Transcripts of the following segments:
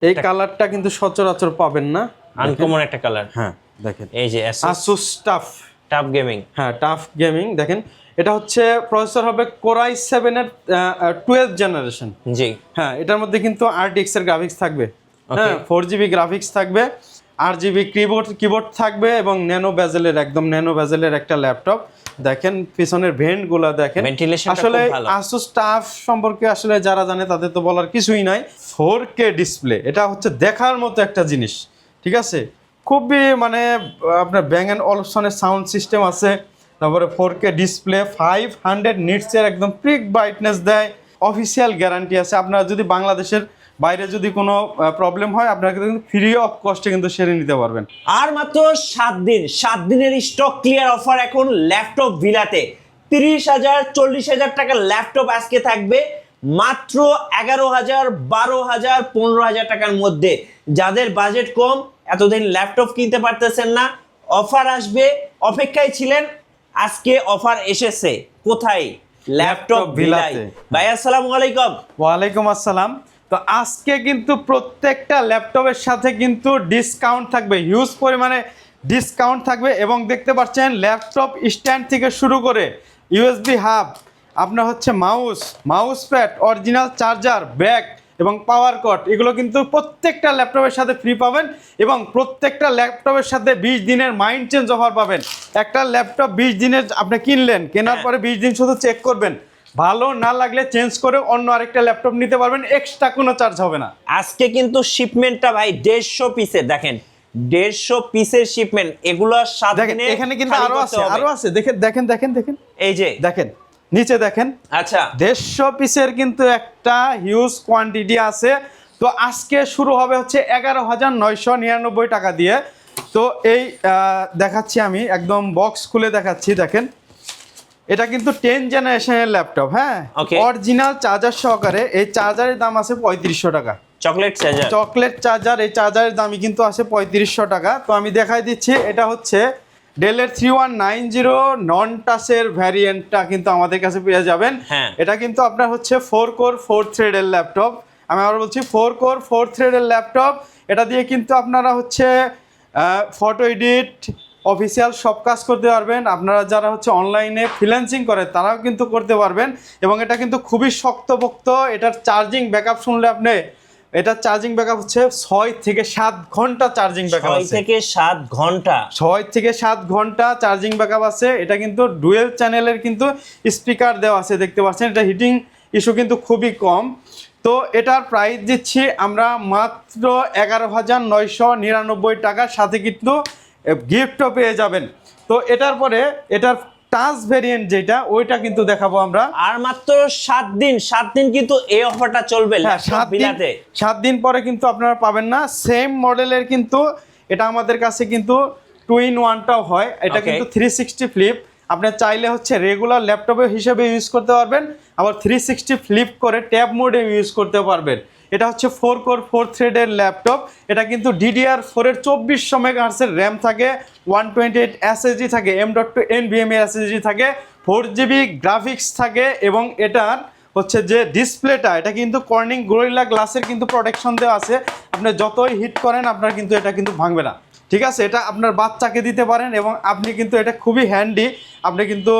এই কালারটা কিন্তু সচরাচর পাবেন না, আনকমন একটা কালার। হ্যাঁ দেখেন, এই যে Asus টাফ গেমিং। হ্যাঁ টাফ গেমিং দেখেন, এটা হচ্ছে প্রসেসর হবে Core i7 এর 12th জেনারেশন। জি হ্যাঁ, এটার মধ্যে কিন্তু RTX এর গ্রাফিক্স থাকবে, হ্যাঁ 4GB গ্রাফিক্স থাকবে, 8GB কিবোর্ড থাকবে এবং একদম ন্যানো বেজেলের একটা ল্যাপটপ। দেখেন পিছনের ভেন্ট গুলা দেখেন, আসলে Asus টাফ সম্পর্কে আসলে যারা জানে তাদের তো বলার কিছুই নাই। 4K ডিসপ্লে, এটা হচ্ছে দেখার মতো একটা জিনিস, ঠিক আছে। খুবই মানে আপনার ব্যাং অ্যান্ড অলসনের সাউন্ড সিস্টেম আছে, তারপরে 4K ডিসপ্লে, 500 নিটসের একদম পিক ব্রাইটনেস দেয়, অফিসিয়াল গ্যারান্টি আছে। আপনারা যদি বাংলাদেশের বাইরে যদি কোনো প্রবলেম হয় আপনারা কিন্তু ফ্রি অফ কস্টে কিন্তু সেরে নিতে পারবেন। আর মাত্র 7 দিনের স্টক ক্লিয়ার অফার এখন ল্যাপটপ ভিলাতে 30,000 40,000 টাকার ল্যাপটপ আজকে থাকবে মাত্র 11,000 12,000 15,000 টাকার মধ্যে। যাদের বাজেট কম, এতদিন ল্যাপটপ কিনতে পারতেছেন না, অফার আসবে অপেক্ষায় ছিলেন, আজকে অফার এসেছে। কোথায়? ল্যাপটপ ভিলাতে। ভাই আসসালামু আলাইকুম। ওয়ালাইকুম আসসালাম। তো আজকে কিন্তু প্রত্যেকটা ল্যাপটপের সাথে কিন্তু ডিসকাউন্ট থাকবে, হিউজ পরিমাণে ডিসকাউন্ট থাকবে। এবং দেখতে পাচ্ছেন ল্যাপটপ স্ট্যান্ড থেকে শুরু করে ইউএসবি হাব, আপনার হচ্ছে mouse pad, original charger, bag এবং পাওয়ার কট, এগুলো কিন্তু প্রত্যেকটা ল্যাপটপের সাথে ফ্রি পাবেন। এবং প্রত্যেকটা ল্যাপটপের সাথে 20 দিনের মাইন্ড চেঞ্জ অফার পাবেন। একটা ল্যাপটপ 20 দিনের আপনি কিনলেন, কেনার পরে 20 দিন শুধু চেক করবেন, ভালো না লাগলে চেঞ্জ করে অন্য আরেকটা ল্যাপটপ নিতে পারবেন, এক্সট্রা কোনো চার্জ হবে না। আজকে কিন্তু শিপমেন্টটা ভাই 150 পিসের, দেখেন 150 পিসের শিপমেন্ট, এগুলো 7 দিনে। এখানে কিন্তু আরো আছে দেখেন, এই যে দেখেন নিচে দেখেন, আচ্ছা 150 পিসের কিন্তু একটা হিউজ কোয়ান্টিটি আছে। তো আজকে শুরু হবে হচ্ছে 11,999 টাকা দিয়ে। তো এই দেখাচ্ছি আমি, একদম বক্স খুলে দেখাচ্ছি। দেখেন এটা কিন্তু 10 জেনারেশনের ল্যাপটপ, হ্যাঁ অরিজিনাল চার্জার সহকারে। এই চার্জারের দাম আছে 3500 টাকা। চকলেট চার্জার, এই চার্জারের দামই কিন্তু আছে 3500 টাকা। তো আমি দেখাই দিচ্ছি, এটা হচ্ছে ডেলের 3190 নন টাচের ভ্যারিয়েন্টটা কিন্তু আমাদের কাছে পেয়ে যাবেন। এটা কিন্তু আপনার হচ্ছে 4 কোর 4 থ্রেডের ল্যাপটপ। আমি আবার বলছি 4 কোর 4 থ্রেডের ল্যাপটপ। এটা দিয়ে কিন্তু আপনারা হচ্ছে ফটো এডিট, অফিসিয়াল সব কাজ করতে পারবেন। আপনারা যারা হচ্ছে অনলাইনে ফ্রিল্যান্সিং করে তারাও কিন্তু করতে পারবেন। এবং এটা কিন্তু খুবই শক্তপোক্ত। এটার চার্জিং ব্যাকআপ শুনলে আপনি, এটা চার্জিং ব্যাকআপ হচ্ছে 6 থেকে 7 ঘন্টা চার্জিং ব্যাকআপ আছে। 6 থেকে 7 ঘন্টা চার্জিং ব্যাকআপ আছে। এটা কিন্তু ডুয়েল চ্যানেলের কিন্তু স্পিকার দেওয়া আছে, দেখতে পাচ্ছেন। এটা হিটিং ইস্যু কিন্তু খুবই কম। তো এটার প্রাইস দিচ্ছি আমরা মাত্র 11,999 টাকার সাথে কিন্তু গিফটও পেয়ে যাবেন। তো এটার পরে এটার টাচ ভেরিয়েন্ট যেটা, ওইটা কিন্তু দেখাবো আমরা। আর মাত্র 7 দিন কিন্তু এই অফারটা চলবে। 7 দিন পরে কিন্তু আপনারা পাবেন না। সেম মডেলের কিন্তু এটা আমাদের কাছে কিন্তু 2-in-1টাও হয়। এটা কিন্তু 360 ফ্লিপ, আপনি চাইলে হচ্ছে রেগুলার ল্যাপটপে হিসেবে ইউজ করতে পারবেন, আবার 360 ফ্লিপ করে ট্যাব মোডে ইউজ করতে পারবেন। এটা হচ্ছে 4 কোর 4 থ্রেডের ল্যাপটপ। এটা কিন্তু DDR4 এর 2400 মেগাহার্টজের র্যাম থাকে, 128 SSD থাকে, M.2 NVMe SSD থাকে, 4GB গ্রাফিক্স থাকে। এবং এটার হচ্ছে যে ডিসপ্লেটা, এটা কিন্তু কর্নিং গরিলা গ্লাসের কিন্তু প্রোটেকশন দেওয়া আছে। আপনি যতই হিট করেন আপনার কিন্তু এটা কিন্তু ভাঙবে না, ঠিক আছে। এটা আপনার বাচ্চাকে দিতে পারেন এবং আপনি কিন্তু এটা খুবই হ্যান্ডি, আপনি কিন্তু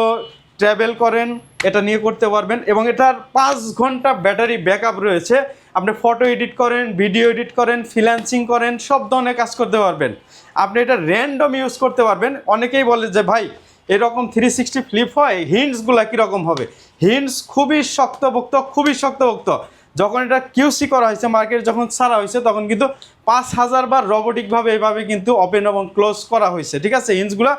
ট্রাভেল করেন এটা নিয়ে করতে পারবেন। এবং এটার 5 ঘন্টা ব্যাটারি ব্যাকআপ রয়েছে। আপনি ফটো এডিট করেন, ভিডিও এডিট করেন, ফ্রিল্যান্সিং করেন, সব ধরনের কাজ করতে পারবেন। আপনি এটা র্যান্ডম ইউজ করতে পারবেন। অনেকেই বলে যে ভাই এরকম 360 ফ্লিপ হয়, হিন্টসগুলো কীরকম হবে? হিন্টস খুবই শক্তপোক্ত। যখন এটা কিউসি করা হয়েছে, মার্কেট যখন ছাড়া হয়েছে, তখন কিন্তু 5000 বার রোবোটিকভাবে এইভাবে কিন্তু ওপেন এবং ক্লোজ করা হয়েছে, ঠিক আছে। হিন্টসগুলো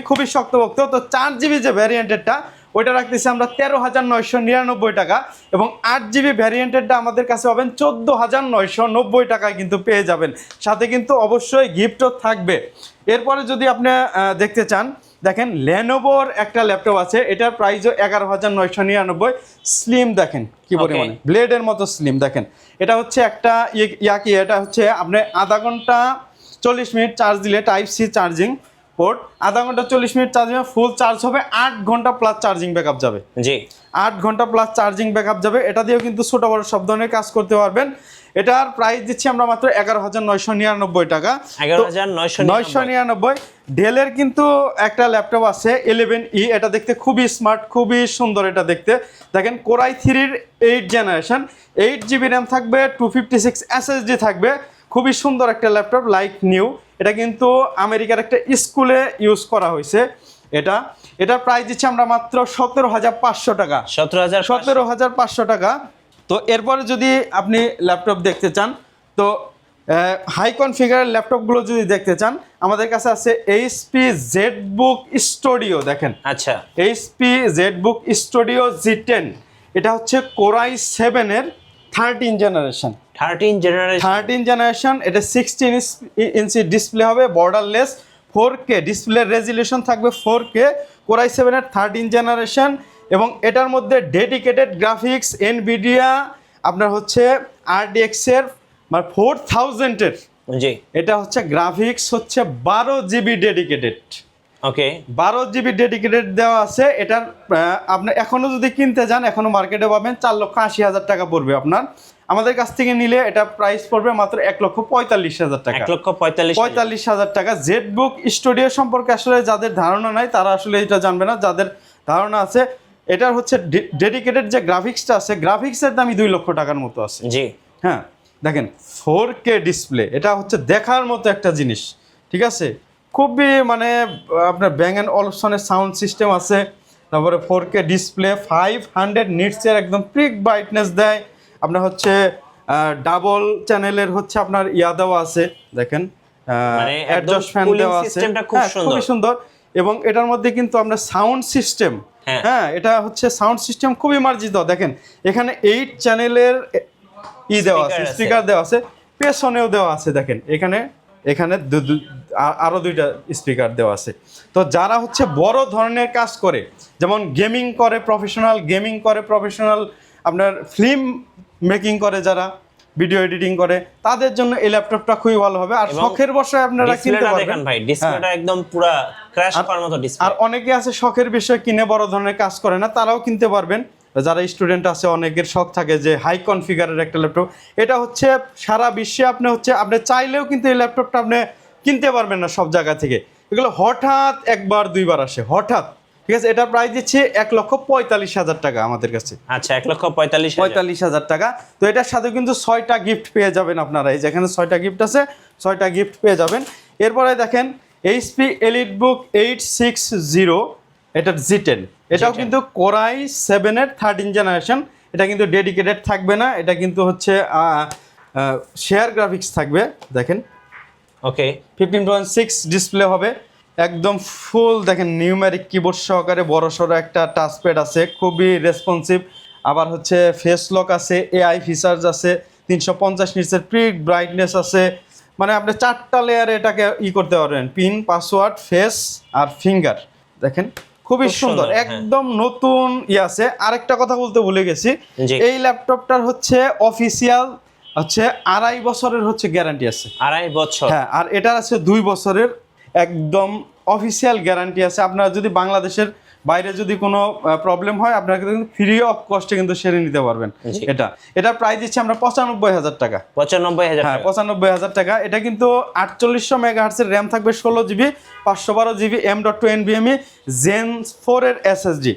খুবই শক্তপোক্ত। তো 4GB যে ভ্যারিয়েন্টেরটা, ওইটা রাখতেছি আমরা 13,999 টাকা। এবং 8GB ভ্যারিয়েন্টেরটা আমাদের কাছে পাবেন 14,990 টাকায় কিন্তু পেয়ে যাবেন। সাথে কিন্তু অবশ্যই গিফটও থাকবে। এরপরে যদি আপনি দেখতে চান, দেখেন লেনোভোর একটা ল্যাপটপ আছে, এটার প্রাইসও 11,999। স্লিম দেখেন কি পরিমাণে, ব্লেডের মতো স্লিম। দেখেন এটা হচ্ছে একটা এটা হচ্ছে আপনি আধা ঘন্টা 40 মিনিট চার্জ দিলে টাইপ সি চার্জিং পোর্ট, আধা ঘন্টা 40 মিনিট চার্জিং, ফুল চার্জ হবে 8 ঘন্টা প্লাস চার্জিং ব্যাকআপ যাবে। জি 8 ঘন্টা প্লাস চার্জিং ব্যাকআপ যাবে। এটা দিয়েও কিন্তু ছোট বড় সব ধরনের কাজ করতে পারবেন। এটার প্রাইস দিচ্ছি আমরা মাত্র 11,999 টাকা। 11,999। ডেলের কিন্তু একটা ল্যাপটপ আছে 11E, এটা দেখতে খুবই স্মার্ট, খুবই সুন্দর এটা দেখতে। দেখেন কোরাই 3-র 8 জেনারেশন, 8GB র্যাম থাকবে, 256 SSD থাকবে, খুবই সুন্দর একটা ল্যাপটপ, লাইক নিউ। এটা কিন্তু আমেরিকার একটা স্কুলে ইউজ করা হয়েছে। এটার প্রাইস দিচ্ছি আমরা মাত্র 17,500 টাকা। 17,500 টাকা। তো এরপরে যদি আপনি ল্যাপটপ দেখতে চান, তো হাই কনফিগারের ল্যাপটপগুলো যদি দেখতে চান, আমাদের কাছে আছে HP ZBook Studio। দেখেন আচ্ছা, HP ZBook Studio G10, এটা হচ্ছে কোরাই 7-এর 13 জেনারেশন। 13 জেনারেশন। এটা 16 ইঞ্চি ডিসপ্লে হবে, বর্ডারলেস, 4K ডিসপ্লে রেজুলেশন থাকবে, 4K, কোরাই 7-এর 13 জেনারেশন। এবং এটার মধ্যে ডেডিকেটেড গ্রাফিক্স NVIDIA আপনার হচ্ছে RDX এর মানে 4000-এর, জি এটা হচ্ছে গ্রাফিক্স হচ্ছে 12GB ডেডিকেটেড। ওকে, 12GB ডেডিকেটেড দেওয়া আছে। এটার আপনি এখনো যদি কিনতে যান, এখনো মার্কেটে পাবেন 4,80,000 টাকা পড়বে আপনার। আমাদের কাছ থেকে নিলে এটা প্রাইস পড়বে মাত্র 1,45,000 টাকা। 1,45,000 টাকা। ZBook Studio সম্পর্কে আসলে যাদের ধারণা নাই তারা আসলে এটা জানবে না, যাদের ধারণা আছে, এটার হচ্ছে ডেডিকেটেড যে গ্রাফিক্সটা আছে, গ্রাফিক্সের দামই 2 লক্ষ টাকার মতো আছে। জি হ্যাঁ, দেখেন 4K ডিসপ্লে, এটা হচ্ছে দেখার মতো একটা জিনিস, ঠিক আছে। খুবই মানে আপনার ব্যাং অ্যান্ড অলসনের সাউন্ড সিস্টেম আছে, তারপরে 4K ডিসপ্লে, 500 নিটসের একদম পিক ব্রাইটনেস দেয়। আপনার হচ্ছে ডাবল চ্যানেলের হচ্ছে আপনার দেওয়া আছে, দেখেন অ্যাডজাস্ট ফ্যান দেওয়া আছে, খুবই সুন্দর। এবং এটার মধ্যে কিন্তু আমরা সাউন্ড সিস্টেম, হ্যাঁ এটা হচ্ছে সাউন্ড সিস্টেম খুবই মার্জিত। দেখেন এখানে 8 চ্যানেলের দেওয়া আছে, স্পিকার দেওয়া আছে, পেছনেও দেওয়া আছে। দেখেন এখানে আরো 2টা স্পিকার দেওয়া আছে। তো যারা হচ্ছে বড় ধরনের কাজ করে, যেমন গেমিং করে প্রফেশনাল, আপনার ফিল্ম মেকিং করে, যারা ভিডিও এডিটিং করে, তাদের জন্য এই ল্যাপটপটা খুবই ভালো হবে। আর শখের বসে আপনারা কিনতে পারবেন ভাই, ডিসপ্লেটা একদম পুরো ক্র্যাশ করার মতো ডিসপ্লে। আর অনেকে আছে শখের বিষয় কিনে বড় ধরনের কাজ করে না, তারাও কিনতে পারবেন। যারা স্টুডেন্ট আছে, অনেকের শখ থাকে যে হাই কনফিগারের একটা ল্যাপটপ। এটা হচ্ছে সারা বিশ্বে আপনি চাইলেও কিন্তু এই ল্যাপটপটা আপনি কিনতে পারবেন না সব জায়গা থেকে। এগুলো হঠাৎ একবার দুইবার আসে, হঠাৎ, ঠিক আছে। এটা প্রাইস দিচ্ছি 1,45,000 টাকা আমাদের কাছে। আচ্ছা, 1,45,000 টাকা। তো এটার সাথে কিন্তু 6টা গিফট পেয়ে যাবেন আপনারা। এই যেখানে 6টা গিফট আছে, 6টা গিফট পেয়ে যাবেন। এরপরে দেখেন HP EliteBook 860, এটা G10, এটাও কিন্তু কোরাই 7-এর 13 জেনারেশন। এটা কিন্তু ডেডিকেটেড থাকবে না, এটা কিন্তু হচ্ছে শেয়ার গ্রাফিক্স থাকবে। দেখেন ওকে, 15.6 ডিসপ্লে হবে, একদম ফুল। দেখেন নিউমেরিক কিবোর্ড সহকারে বড়সড় একটা টাচপ্যাড আছে, খুবই রেসপন্সিভ। আবার হচ্ছে ফেস লক আছে, AI ফিচার্স আছে, 350 নিটসের পিক ব্রাইটনেস আছে। মানে আপনি 4টা লেয়ারে এটাকে করতে পারবেন, পিন, পাসওয়ার্ড, ফেস আর ফিঙ্গার। দেখেন খুবই সুন্দর, একদম নতুন আছে। আরেকটা কথা বলতে ভুলে গেছি, এই ল্যাপটপটার হচ্ছে অফিসিয়াল হচ্ছে 2.5 বছরের হচ্ছে গ্যারান্টি আছে। 2.5 বছর? হ্যাঁ, আর এটার আছে 2 বছরের একদম অফিসিয়াল গ্যারান্টি আছে। আপনারা যদি বাংলাদেশের বাইরে যদি কোনো প্রবলেম হয়, আপনারা কিন্তু ফ্রি অফ কস্টে কিন্তু সেরে নিতে পারবেন। এটা প্রাইস দিচ্ছি আমরা 95,000 টাকা। 95,000? হ্যাঁ, 95,000 টাকা। এটা কিন্তু 4800 মেগাহার্টসের র্যাম থাকবে, 16GB, 512GB M.2 NVMe Gen 4 এর SSD।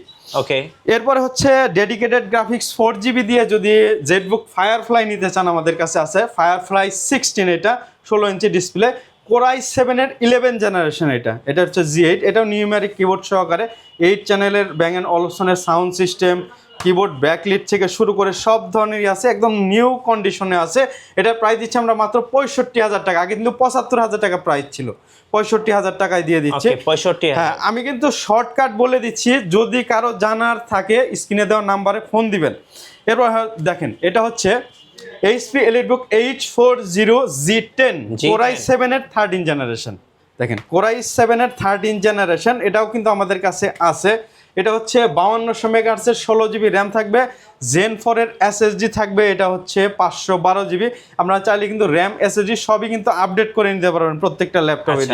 ওকে, এরপরে হচ্ছে ডেডিকেটেড গ্রাফিক্স 4GB দিয়ে যদি ZBook Firefly নিতে চান, আমাদের কাছে আছে Firefly 16, এটা 16 ইঞ্চি ডিসপ্লে, কোরাই 7-এর 11 জেনারেশন। এটা হচ্ছে G8, এটাও নিউমেরিক কিবোর্ড সহকারে, 8 চ্যানেলের ব্যাং অ্যান্ড অলসনের সাউন্ড সিস্টেম, কিবোর্ড ব্যাকলিট থেকে শুরু করে সব ধরনেরই আছে, একদম নিউ কন্ডিশনে আছে। এটার প্রাইস দিচ্ছে আমরা মাত্র 65,000 টাকা। আগে কিন্তু 75,000 টাকা প্রাইস ছিল, 65,000 টাকায় দিয়ে দিচ্ছে। 65,000? হ্যাঁ, আমি কিন্তু শর্টকাট বলে দিচ্ছি, যদি কারো জানার থাকে স্ক্রিনে দেওয়া নাম্বারে ফোন দিবেন। এরপর দেখেন এটা হচ্ছে HP EliteBook 840 G10, কোরাই 7-এর 13 জেনারেশন। দেখেন কোরাই 7-এর 13 জেনারেশন, এটাও কিন্তু আমাদের কাছে আছে। এটা হচ্ছে 5200 মেগাহার্টজের 16GB র্যাম থাকবে, জেন 4 এর এসএসডি থাকবে, এটা হচ্ছে 512GB। আপনারা চাইলে কিন্তু র্যাম এসএসডি সবই কিন্তু আপডেট করে নিতে পারবেন প্রত্যেকটা ল্যাপটপে।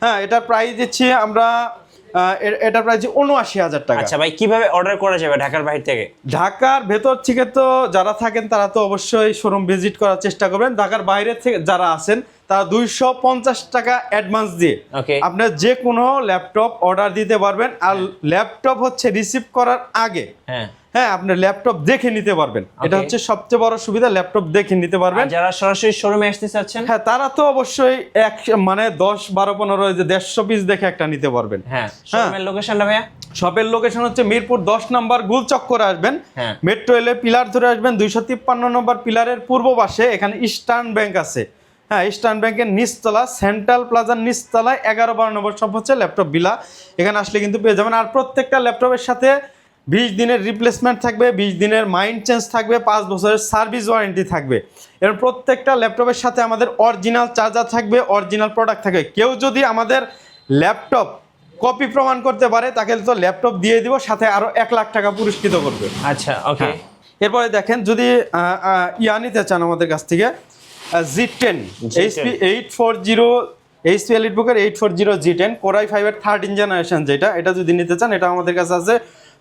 হ্যাঁ, এটার প্রাইস দিচ্ছি আমরা এটার প্রাইস ৭৯,০০০ টাকা। আচ্ছা ভাই, কিভাবে অর্ডার করা যাবে ঢাকার বাইরে থেকে? ঢাকার ভেতর থেকে তো যারা থাকেন তারা তো অবশ্যই শোরুম ভিজিট করার চেষ্টা করবেন। ঢাকার বাইরে থেকে যারা আছেন তারা 250 টাকা অ্যাডভান্স দিয়ে আপনার যে কোনো ল্যাপটপ অর্ডার দিতে পারবেন। আর ল্যাপটপ হচ্ছে রিসিভ করার আগে হ্যাঁ আপনার ল্যাপটপ দেখে নিতে পারবেন। এটা হচ্ছে সবচেয়ে বড় সুবিধা, ল্যাপটপ দেখে নিতে পারবেন। যারা সরাসরি শোরুমে আসতে চাচ্ছেন হ্যাঁ তারা তো অবশ্যই মানে 10, 12, 15 150 পিস দেখে একটা নিতে পারবেন। হ্যাঁ, শোরুমের লোকেশনটা ভাইয়া? শপের লোকেশন হচ্ছে মিরপুর 10 নম্বর গুলচক্করে আসবেন, মেট্রো রেলের পিলার ধরে আসবেন, 253 নম্বর পিলারের পূর্ব পাশে এখানে ইস্টার্ন ব্যাংক আছে। হ্যাঁ, ইস্টার্ন ব্যাংকের নিচতলা সেন্ট্রাল প্লাজার নিচতলায় 11-12 নম্বর শপ হচ্ছে ল্যাপটপ বিলা। এখানে আসলে কিন্তু পেয়ে যাবেন। আর প্রত্যেকটা ল্যাপটপের সাথে 20 দিনের রিপ্লেসমেন্ট থাকবে, 20 দিনের মাইন্ড চেঞ্জ থাকবে, 5 বছরের সার্ভিস ওয়ারেন্টি থাকবে। এবং প্রত্যেকটা ল্যাপটপের সাথে আমাদের অরিজিনাল চার্জার থাকবে, অরিজিনাল প্রোডাক্ট থাকবে। কেউ যদি আমাদের ল্যাপটপ কপি প্রমাণ করতে পারে তাকে তো ল্যাপটপ দিয়ে দিব, সাথে আরো 1 লাখ টাকা পুরস্কৃত করবে। আচ্ছা, ওকে। এরপরে দেখেন যদি নিতে চান আমাদের কাছ থেকে Z10 HP 840 HP EliteBook 840 G10 Core i5 এর 13 জেনারেশন যেটা, এটা যদি নিতে চান এটা আমাদের কাছে আছে।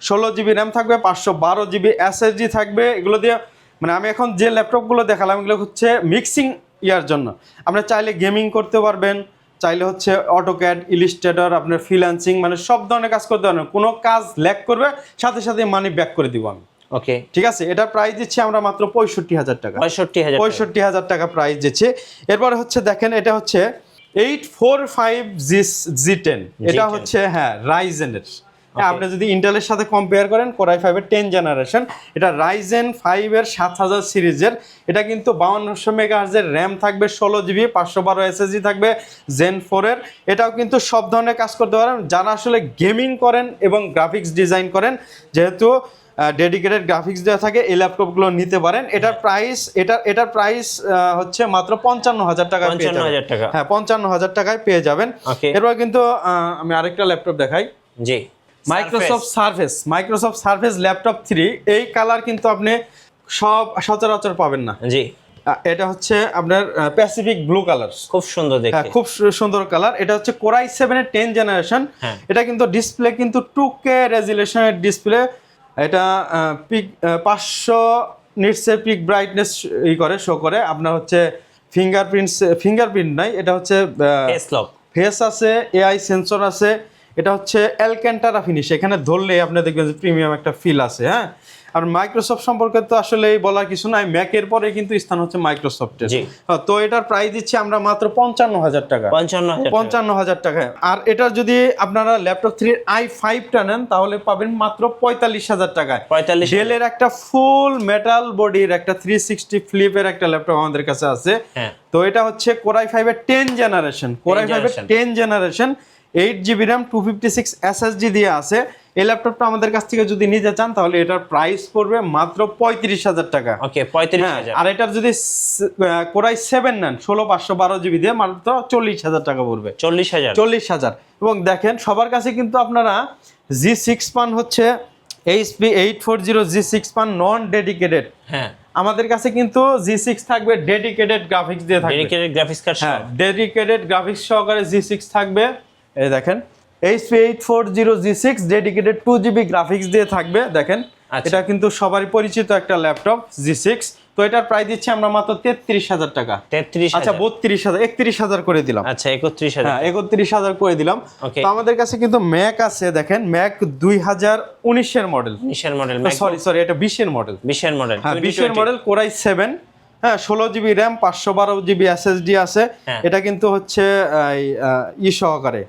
16GB র্যাম থাকবে, 512GB SSD থাকবে। এগুলো দিয়ে মানে আমি এখন যে ল্যাপটপগুলো দেখালাম এগুলো হচ্ছে মিক্সিং ইয়ার জন্য। আপনি চাইলে গেমিং করতে পারবেন, চাইলে হচ্ছে অটোক্যাড, ইলিস্ট্রেটর, আপনার ফ্রিল্যান্সিং মানে সব ধরনের কাজ করতে পারবেন। কোনো কাজ ল্যাগ করবে সাথে সাথে মানি ব্যাক করে দিব আমি। ওকে, ঠিক আছে। এটা প্রাইস দিচ্ছি আমরা মাত্র 65,000 টাকা। 65,000 টাকা প্রাইস দিচ্ছি। এরপরে হচ্ছে দেখেন এটা হচ্ছে 845 G10, এটা হচ্ছে হ্যাঁ রাইজেনের। আপনি যদি ইন্টেলের সাথে কম্পেয়ার করেন Core i5 এর 10 জেনারেশন, এটা রাইজেন 5 এর 7000 সিরিজের। এটা কিন্তু 5200 মেগাহার্জের র্যাম থাকবে, 16GB, 512 এসএসডি থাকবে জেন 4 এর। এটাও কিন্তু সব ধরনের কাজ করতে পারেন যারা আসলে গেমিং করেন এবং গ্রাফিক্স ডিজাইন করেন, যেহেতু ডেডিকেটেড গ্রাফিক্স দেওয়া থাকে, এই ল্যাপটপগুলো নিতে পারেন। এটার প্রাইস হচ্ছে মাত্র 55,000 টাকায় পেয়ে যাবেন। হ্যাঁ, 55,000 টাকায় পেয়ে যাবেন। এরপর কিন্তু আমি আরেকটা ল্যাপটপ দেখাই। জি, মাইক্রোসফট সারফেস ল্যাপটপ 3। এই কালার কিন্তু আপনি সচরাচর পাবেন না। জি, এটা হচ্ছে আপনার প্যাসিফিক ব্লু কালার, খুব সুন্দর দেখতে। হ্যাঁ, খুব সুন্দর কালার। এটা হচ্ছে Core i7 এর 10 জেনারেশন। এটা কিন্তু ডিসপ্লে কিন্তু 2K রেজুলেশনের ডিসপ্লে। এটা পিক 500 নিটসের পিক ব্রাইটনেস শো করে। আপনার হচ্ছে ফিঙ্গারপ্রিন্ট নাই, এটা হচ্ছে ফেস আছে, এআই সেন্সর আছে। এটা হচ্ছে অ্যালক্যান্টারা ফিনিশ, এখানে ধরলে আপনি দেখবেন যে প্রিমিয়াম একটা ফিল আছে। হ্যাঁ, আর মাইক্রোসফট সম্পর্কে তো আসলে বলার কিছু নাই, ম্যাকের পরে কিন্তু স্থান হচ্ছে মাইক্রোসফটের। তো এটার প্রাইস দিচ্ছি আমরা মাত্র 55,000 টাকা। 55,000 টাকা। আর এটা যদি আপনারা ল্যাপটপ 3 i5টা নেন তাহলে পাবেন মাত্র 45,000 টাকায়। ডেলের একটা ফুল মেটাল বডির একটা 360 ফ্লিপের একটা ল্যাপটপ আমাদের কাছে আছে। তো এটা হচ্ছে Core i5 এর 10 জেনারেশন, Core i5 এর 10 জেনারেশন, 8GB র্যাম, 256 SSD দিয়ে আছে। এই ল্যাপটপটা আমাদের কাছ থেকে যদি নিতে চান তাহলে এটার প্রাইস পড়বে মাত্র 35,000 টাকা। ওকে, 35,000। আর এটার যদি Core i7 নেন 16/512GB দিয়ে মাত্র 40,000 টাকা পড়বে। 40,000। এবং দেখেন সবার কাছে কিন্তু আপনারা G6 পান হচ্ছে HP 840 G6 পান নন ডেডিকেটেড। হ্যাঁ, আমাদের কাছে কিন্তু G6 থাকবে ডেডিকেটেড গ্রাফিক্স দিয়ে থাকবে, ডেডিকেটেড গ্রাফিক্স কার্ড। হ্যাঁ, ডেডিকেটেড গ্রাফিক্স সহকারে G6 থাকবে। এই দেখেন HP 840 G6 dedicated 2GB graphics দিয়ে থাকবে। দেখেন এটা কিন্তু সবারই পরিচিত একটা ল্যাপটপ G6। তো এটার প্রাইস দিচ্ছি আমরা মাত্র 33,000 টাকা। 33? আচ্ছা 32,000, 31,000 করে দিলাম। আচ্ছা 31,000। হ্যাঁ, 31,000 করে দিলাম। তো আমাদের কাছে কিন্তু ম্যাক আছে, দেখেন ম্যাক 2019 এর মডেল। সরি এটা 20 এর মডেল। 20 এর মডেল Core i7। হ্যাঁ, 16GB র্যাম, 512GB SSD আছে। এটা কিন্তু হচ্ছে সহকারে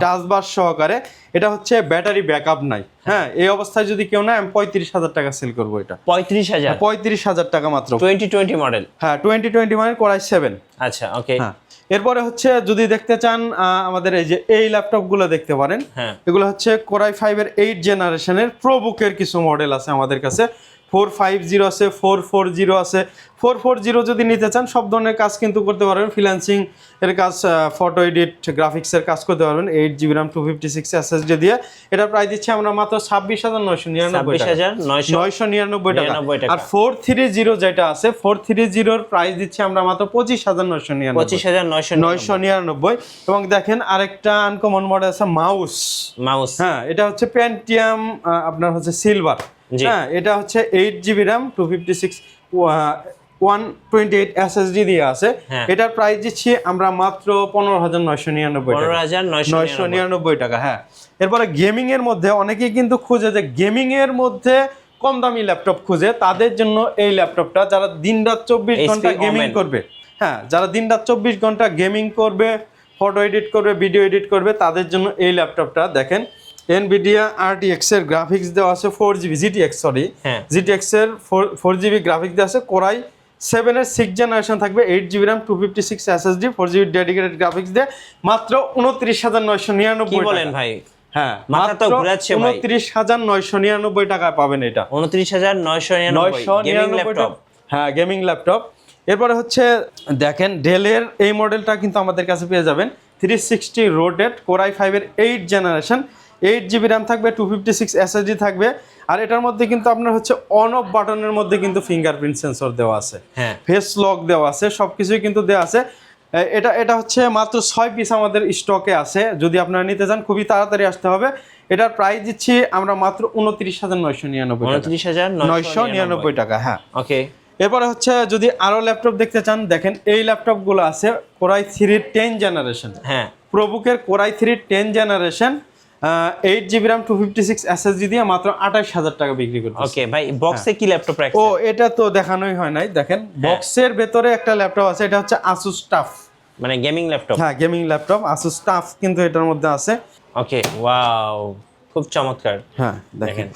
টাচবার সহকারে। এটা হচ্ছে ব্যাটারি ব্যাকআপ নাই। হ্যাঁ, এই অবস্থায় যদি কেউ না, আমি 35,000 টাকা সেল করবো এটা। 35,000 টাকা মাত্র। 2020 মডেল। হ্যাঁ, 2020 মডেল Core i7। আচ্ছা, ওকে। হ্যাঁ, এরপরে হচ্ছে যদি দেখতে চান আমাদের এই ল্যাপটপ গুলো দেখতে পারেন। এগুলো হচ্ছে Core i5 এর 8 জেনারেশনের প্রো বুকের কিছু মডেল আছে আমাদের কাছে। 450 আছে, 440 আছে, 440 যদি নিতে চান সব ধরনের কাজ কিন্তু করতে পারবেন, ফ্রিল্যান্সিং এর কাজ, ফটো এডিট, গ্রাফিক্সের কাজ করতে পারবেন 8GB RAM 256 SSD দিয়ে। এটা প্রাইস দিচ্ছি আমরা মাত্র 26,999 টাকা। 999 টাকা। আর 430 যেটা আছে 430 এর প্রাইস দিচ্ছি আমরা মাত্র 25,999 এবং দেখেন আরেকটা আনকমন মডেল আছে মাউস। হ্যাঁ, এটা হচ্ছে পেন্টিয়াম আপনার হচ্ছে সিলভার। হ্যাঁ, এটা হচ্ছে 8GB RAM 256 128 SSD দিয়ে আছে। এটার প্রাইস দিচ্ছি আমরা মাত্র 15,999 টাকা। হ্যাঁ, এরপরে গেমিং এর মধ্যে অনেকেই কিন্তু খুঁজে যে গেমিং এর মধ্যে কম দামি ল্যাপটপ খুঁজে, তাদের জন্য এই ল্যাপটপটা, যারা দিনরাত 24 ঘন্টা গেমিং করবে, হ্যাঁ যারা দিনরাত 24 ঘন্টা গেমিং করবে, ফটো এডিট করবে, ভিডিও এডিট করবে, তাদের জন্য এই ল্যাপটপটা দেখেন। NVIDIA RTX এর গ্রাফিক্স দেওয়া আছে 4GB GTX এর 4GB গ্রাফিক্স দেওয়া আছে, কোরাই 7 এর 6th জেনারেশন থাকবে, 8GB RAM 256 SSD 4GB dedicated graphics দিয়ে মাত্র 29,999 কি বলেন ভাই? হ্যাঁ, মাথা তো ঘোরাচ্ছে ভাই। 29,999 টাকায় পাবেন এটা। 29,999 গেমিং ল্যাপটপ। হ্যাঁ, গেমিং ল্যাপটপ। এরপরে হচ্ছে দেখেন ডেলের এই মডেলটা কিন্তু আমাদের কাছে পেয়ে যাবেন 360 রোটেট কোরাই 5 এর 8th জেনারেশন, 8GB RAM থাকবে, 256 SSD থাকবে। আর এটার মধ্যে কিন্তু আপনার হচ্ছে অন অফ বাটনের মধ্যে কিন্তু ফিঙ্গারপ্রিন্ট সেন্সর দেওয়া আছে, ফেস লক দেওয়া আছে, সবকিছুই কিন্তু দেওয়া আছে। এটা হচ্ছে মাত্র 6 পিস আমাদের স্টকে আছে, যদি আপনারা নিতে চান খুবই তাড়াতাড়ি আসতে হবে। এটার প্রাইস দিচ্ছি আমরা মাত্র 29,999 টাকা। হ্যাঁ, ওকে। এরপরে হচ্ছে যদি আরো ল্যাপটপ দেখতে চান, দেখেন এই ল্যাপটপগুলো আছে কোরাই 3 10 জেনারেশন। হ্যাঁ, প্রোবুকের core i 3 10 generation 8GB RAM 256 SSD দিয়ে মাত্র 28,000 টাকা বিক্রি করতেছে। ওকে ভাই, বক্সে কি ল্যাপটপ রাখছেন? ও, এটা তো দেখানোই হয় নাই। দেখেন বক্সের ভেতরে একটা ল্যাপটপ আছে, এটা হচ্ছে Asus TUF, মানে গেমিং ল্যাপটপ। হ্যাঁ, গেমিং ল্যাপটপ Asus TUF কিন্তু এটার মধ্যে আছে। ওকে, ওয়াও, খুব চমৎকার। হ্যাঁ, দেখেন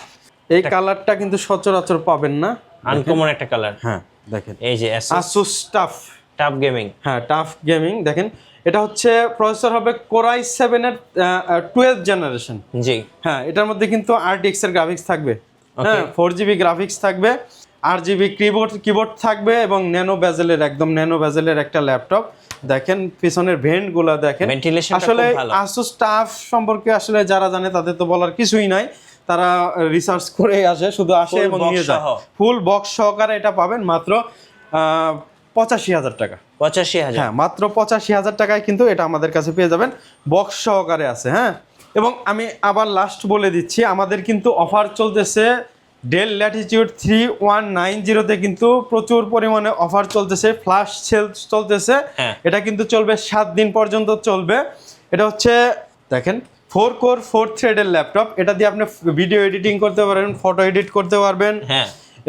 এই কালারটা কিন্তু সচরাচর পাবেন না, আনকমন একটা কালার। হ্যাঁ, দেখেন এই যে Asus TUF গেমিং। হ্যাঁ, TUF গেমিং। দেখেন এটা হচ্ছে প্রসেসর হবে কোরাই 7 এর 12th জেনারেশন। জি। হ্যাঁ, এটার মধ্যে কিন্তু RTX এর গ্রাফিক্স থাকবে, হ্যাঁ 4GB গ্রাফিক্স থাকবে, 8GB কিবোর্ড থাকবে এবং একদম ন্যানো বেজেলের একটা ল্যাপটপ। দেখেন পিছনের ভেন্ট গুলা দেখেন, আসলে Asus TUF সম্পর্কে আসলে যারা জানে তাদের তো বলার কিছুই নাই, তারা রিসার্চ করে আসে, শুধু আসে এবং নিয়ে যায়। ফুল বক্স সহকারে এটা পাবেন মাত্র 85,000 টাকা। 85,000? হ্যাঁ, মাত্র 85,000 টাকায় কিন্তু এটা আমাদের কাছে পেয়ে যাবেন, বক্স সহকারে আছে। হ্যাঁ, এবং আমি আবার লাস্ট বলে দিচ্ছি, আমাদের কিন্তু অফার চলতেছে ডেল ল্যাটিটিউড 3190-তে কিন্তু প্রচুর পরিমাণে অফার চলতেছে, ফ্ল্যাশ সেল চলতেছে। এটা কিন্তু চলবে 7 দিন পর্যন্ত চলবে। এটা হচ্ছে দেখেন 4 কোর 4 থ্রেডের ল্যাপটপ, এটা দিয়ে আপনি ভিডিও এডিটিং করতে পারবেন, ফটো এডিট করতে পারবেন,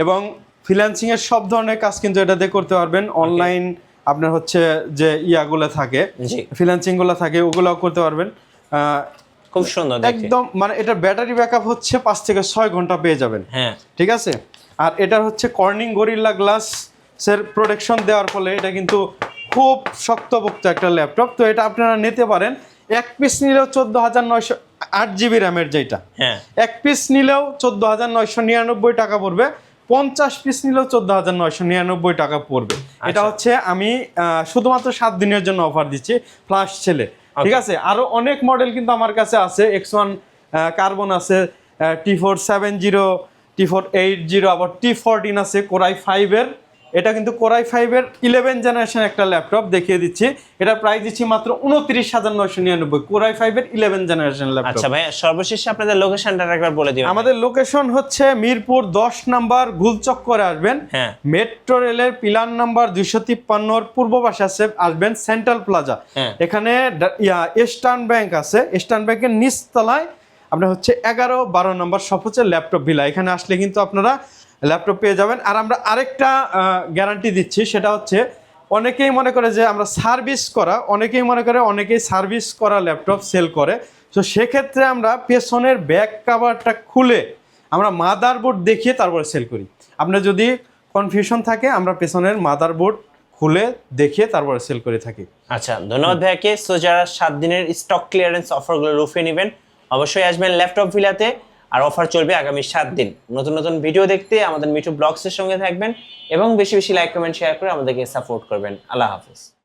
এবং ফ্রিল্যান্সিং এর সব ধরনের কাজ কিন্তু এটা দিয়ে করতে পারবেন। অনলাইন আপনার হচ্ছে যে ইয়াগুলো থাকে, ফ্রিল্যান্সিং গুলো থাকে, ওগুলোও করতে পারবেন। খুব সুন্দর একদম, মানে এটার ব্যাটারি ব্যাকআপ হচ্ছে 5 থেকে 6 ঘন্টা পেয়ে যাবেন। হ্যাঁ, ঠিক আছে। আর এটার হচ্ছে কর্নিং গরিল্লা গ্লাস এর প্রোটেকশন দেওয়ার ফলে এটা কিন্তু খুব শক্তপোক্ত একটা ল্যাপটপ। তো এটা আপনারা নিতে পারেন, এক পিস নিলেও 14,900, 8GB র্যামের যেটা, এক পিস নিলেও 14,999 টাকা পড়বে, 50 পিস নিলেও 14,999 টাকা পড়বে। এটা হচ্ছে আমি শুধুমাত্র 7 দিনের জন্য অফার দিচ্ছি ফ্ল্যাশ সেলে, ঠিক আছে। আরো অনেক মডেল কিন্তু আমার কাছে আছে, X1 কার্বন আছে, T470, T480, আবার T14 আছে কোরাই 5 এর। এটা কিন্তু কোরাই 5 এর 11 জেনারেশন একটা ল্যাপটপ দেখিয়ে দিচ্ছি, এটা প্রাইস দিচ্ছি মাত্র 29,999, কোরাই 5 এর 11 জেনারেশন ল্যাপটপ। আচ্ছা ভাই, সর্বশেষ আপনাদের লোকেশনটা একবার বলে দিন। আমাদের লোকেশন হচ্ছে মিরপুর 10 নাম্বার গুলচক্করে আসবেন, মেট্রো রেলের পিলার নাম্বার 253 এর পূর্ব পাশে আসবেন সেন্ট্রাল প্লাজা, এখানে ইস্টার্ন ব্যাংক আছে, ইস্টার্ন ব্যাংকের নিচতলায় আপনার হচ্ছে 11-12 নম্বর শপ হচ্ছে ল্যাপটপ ভিলা। এখানে আসলে কিন্তু আপনারা ল্যাপটপ পেয়ে যাবেন। আর আমরা আরেকটা গ্যারান্টি দিচ্ছি, সেটা হচ্ছে অনেকেই মনে করে যে আমরা সার্ভিস করা, অনেকেই সার্ভিস করা ল্যাপটপ সেল করে। তো সেক্ষেত্রে আমরা পেছনের ব্যাক কাভারটা খুলে আমরা মাদারবোর্ড দেখিয়ে তারপরে সেল করি। আপনার যদি কনফিউশন থাকে, আমরা পেছনের মাদারবোর্ড খুলে দেখিয়ে তারপরে সেল করে থাকি। আচ্ছা, ধন্যবাদ ভাইয়াকে। সো যারা 7 দিনের স্টক ক্লিয়ারেন্স অফারগুলো রুফে নেবেন, অবশ্যই আসবেন ল্যাপটপ ভিলাতে। আর অফার চলবে আগামী 7 দিন। নতুন নতুন ভিডিও দেখতে আমাদের মিঠু ব্লগসের সঙ্গে থাকবেন এবং বেশি বেশি লাইক কমেন্ট শেয়ার করে আমাদেরকে সাপোর্ট করবেন। আল্লাহ হাফেজ।